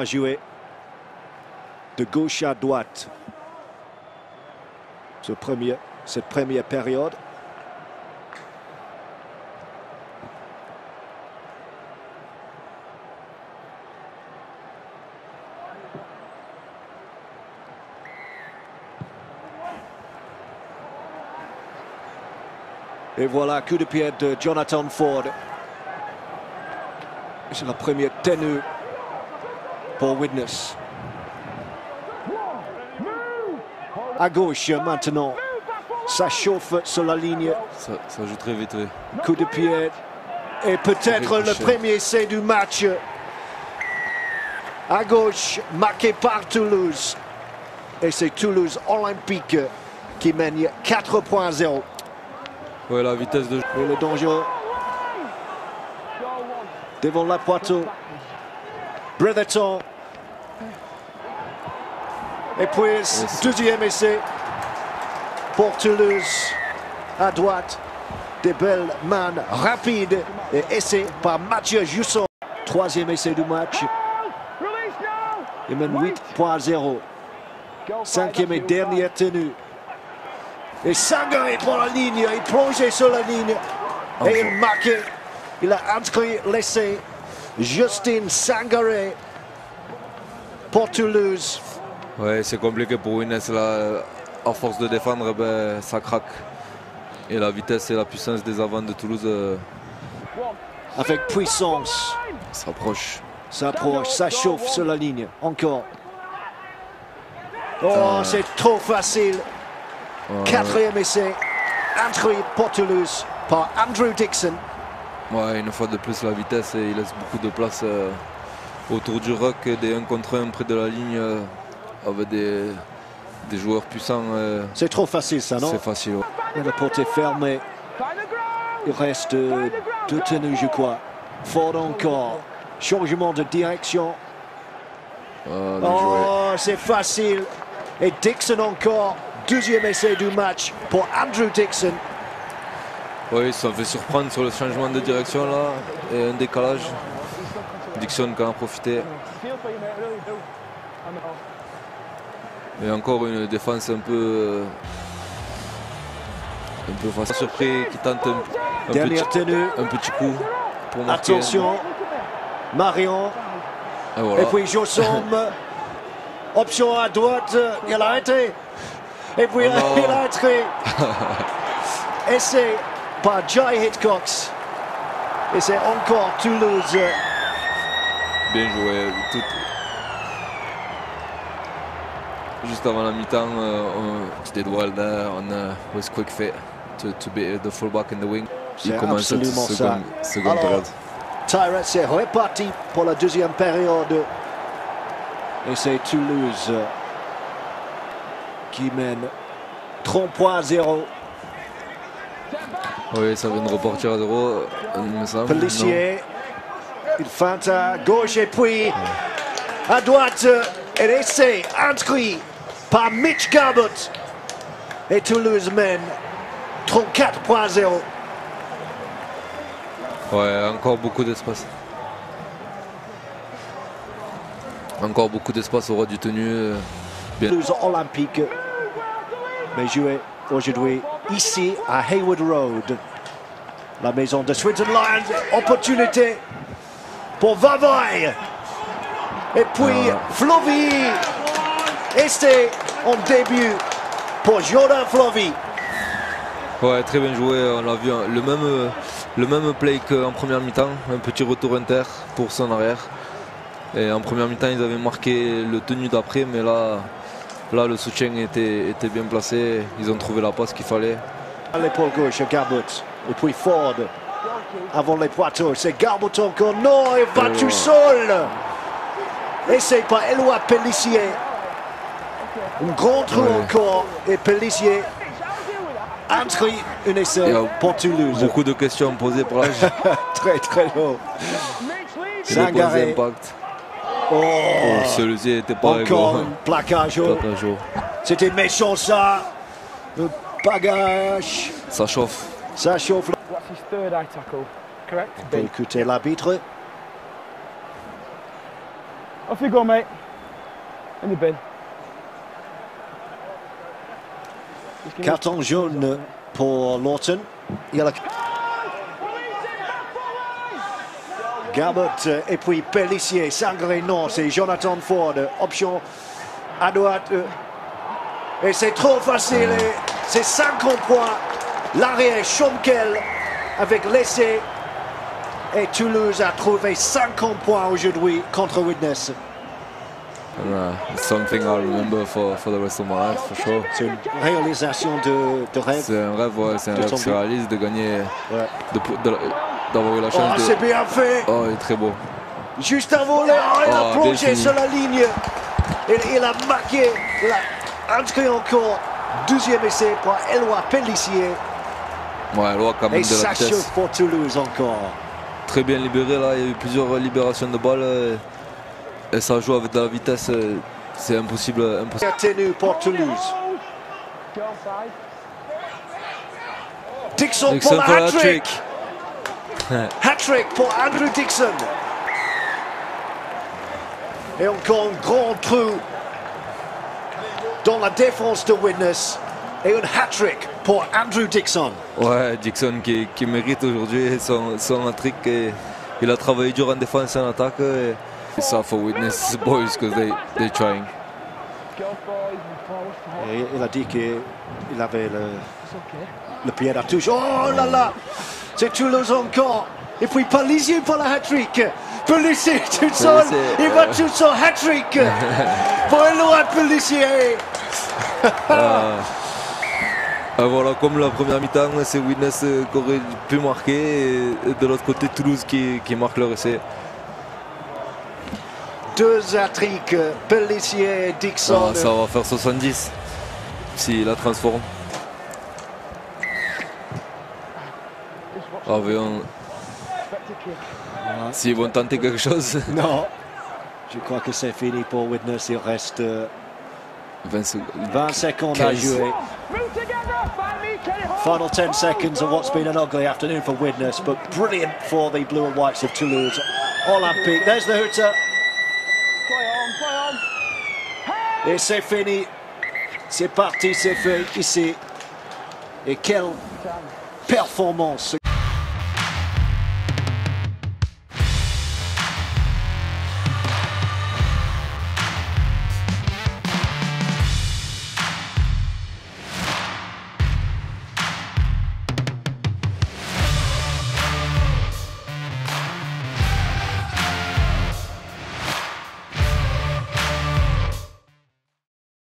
va jouer de gauche à droite. Cette première période. Et voilà, coup de pied de Jonathan Ford. C'est la première tenue pour Widnes. À gauche maintenant. Ça chauffe sur la ligne. Ça joue très vite, oui. Coup de pied. Et peut-être le premier essai du match. À gauche, marqué par Toulouse. Et c'est Toulouse Olympique qui mène 4.0. Ouais, la vitesse de jeu. Et le danger devant la Poitou. Brevetton. Et puis, deuxième essai pour Toulouse. À droite, des belles mains rapides. Et essai par Mathieu Jusson. Troisième essai du match. Il mène 8.0. Cinquième et dernière tenue. Et Sangaré pour la ligne, il plongeait sur la ligne et il marquait. Il a inscrit l'essai. Justin Sangaré pour Toulouse. Ouais, c'est compliqué pour Widnes là. À force de défendre, ben, ça craque. Et la vitesse et la puissance des avants de Toulouse. Avec puissance. S'approche. Ça chauffe sur la ligne. Encore. Oh, c'est trop facile. Quatrième essai, inscrit pour Toulouse par Andrew Dixon. Ouais, une fois de plus la vitesse et il laisse beaucoup de place autour du ruck, des 1 contre 1 près de la ligne avec des joueurs puissants. C'est trop facile ça, non? C'est facile. Ouais. Et la porte est fermée. Il reste 2 tenues, je crois. Ford encore. Changement de direction. Oh, c'est facile. Et Dixon encore. Deuxième essai du match pour Andrew Dixon. Oui, ils se sont fait surprendre sur le changement de direction là. Et un décalage. Dixon qui en a profité. Et encore une défense un peu facile. Surpris qui tente un petit coup pour marquer. Attention, Marion. Et, voilà. Et puis Jossom. Option à droite, il a arrêté. Et puis il a entré. Essai par Jai Hitchcocks. Et c'est encore Toulouse. Bien joué. Juste avant la mi-temps, on did well there. On was quick fit to be the fullback in the wing. Il commence cette seconde période. Tyrett s'est reparti pour la deuxième période. Et c'est Toulouse qui mène 3.0. Oui, ça vient de repartir à 0, il me semble. Pellissier, il feinte à gauche et puis à droite. Et l'essai inscrit par Mitch Garbett. Et Toulouse mène 34.0. Ouais, encore beaucoup d'espace. Encore beaucoup d'espace au roi du tenu. Toulouse Olympique. Mais joué aujourd'hui ici à Haywood Road. La maison de Swinton Lions. Opportunité pour Vavaille. Et puis Flovy. Et c'est en début pour Jordan Flovy. Ouais, très bien joué. On a vu le même play qu'en première mi-temps. Un petit retour inter pour son arrière. Et en première mi-temps, ils avaient marqué le tenu d'après, mais là le soutien était bien placé. Ils ont trouvé la passe qu'il fallait. À l'épaule gauche, Garbett. Et puis Ford. Avant les Poitou, c'est Garbett encore. Non, il va tout seul. Et c'est pas Éloi Pellissier. Un grand trou encore. Et Pellissier inscrit un essai pour Toulouse. Beaucoup de questions posées pour l'âge. Très lourd. Sangaré. Oh, celui-ci n'était pas encore un plaquage. C'était méchant ça. Le bagage. Ça chauffe. Ça chauffe. On peut écouter l'arbitre. Off you go, mate. In the bin. Carton jaune pour Lawton. Il y a la... Garbett et puis Pellissier. Sangré, non, c'est Jonathan Ford. Option à droite. Et c'est trop facile. C'est 50 points. L'arrière Schomkel avec l'essai. Et Toulouse a trouvé 50 points aujourd'hui contre Widnes. It's something I'll remember for the rest of my life, for sure. C'est une réalisation de rêve. C'est un rêve, ouais, c'est un rêve qui se réalise de gagner, Ouais. d'avoir eu la chance de... C'est bien fait. Oh, il est très beau. Juste avant, il a plongé sur la ligne. Il a marqué, il a inscrit encore. Deuxième essai pour Éloi Pellissier. Ouais, Éloi quand même Et de la ça vitesse. chauffe pour Toulouse encore. Très bien libéré là, il y a eu plusieurs libérations de balles. Et ça joue avec de la vitesse, c'est impossible. Tenu pour Toulouse. Dixon pour la hat-trick. Hat-trick pour Andrew Dixon. Et encore un grand trou dans la défense de Widnes. Et un hat-trick pour Andrew Dixon. Ouais, Dixon qui mérite aujourd'hui son hat-trick. Il a travaillé dur en défense et en attaque. Et ça, for Widnes boys, because they're trying. Et il a dit qu'il avait le pied à la touche. Oh là là, c'est Toulouse encore. Et puis Pellissier pour la hat-trick. Pellissier tout seul, il va tout seul, hat-trick pour Éloi Pellissier. Voilà, comme la première mi-temps, c'est Widnes qui aurait pu marquer. Et de l'autre côté, Toulouse qui marque leur essai. Deux hat-tricks, Pellissier et Dixon. Ça va faire 70 s'il la transforme. S'ils vont tenter quelque chose. Non, je crois que c'est fini pour Widnes. Il reste 20 secondes à jouer. Final 10 seconds of what's been an ugly afternoon for Widnes, but brilliant for the blue and whites of Toulouse. Olympique, there's the hooter. Et c'est fini. C'est parti, c'est fait ici. Et quelle performance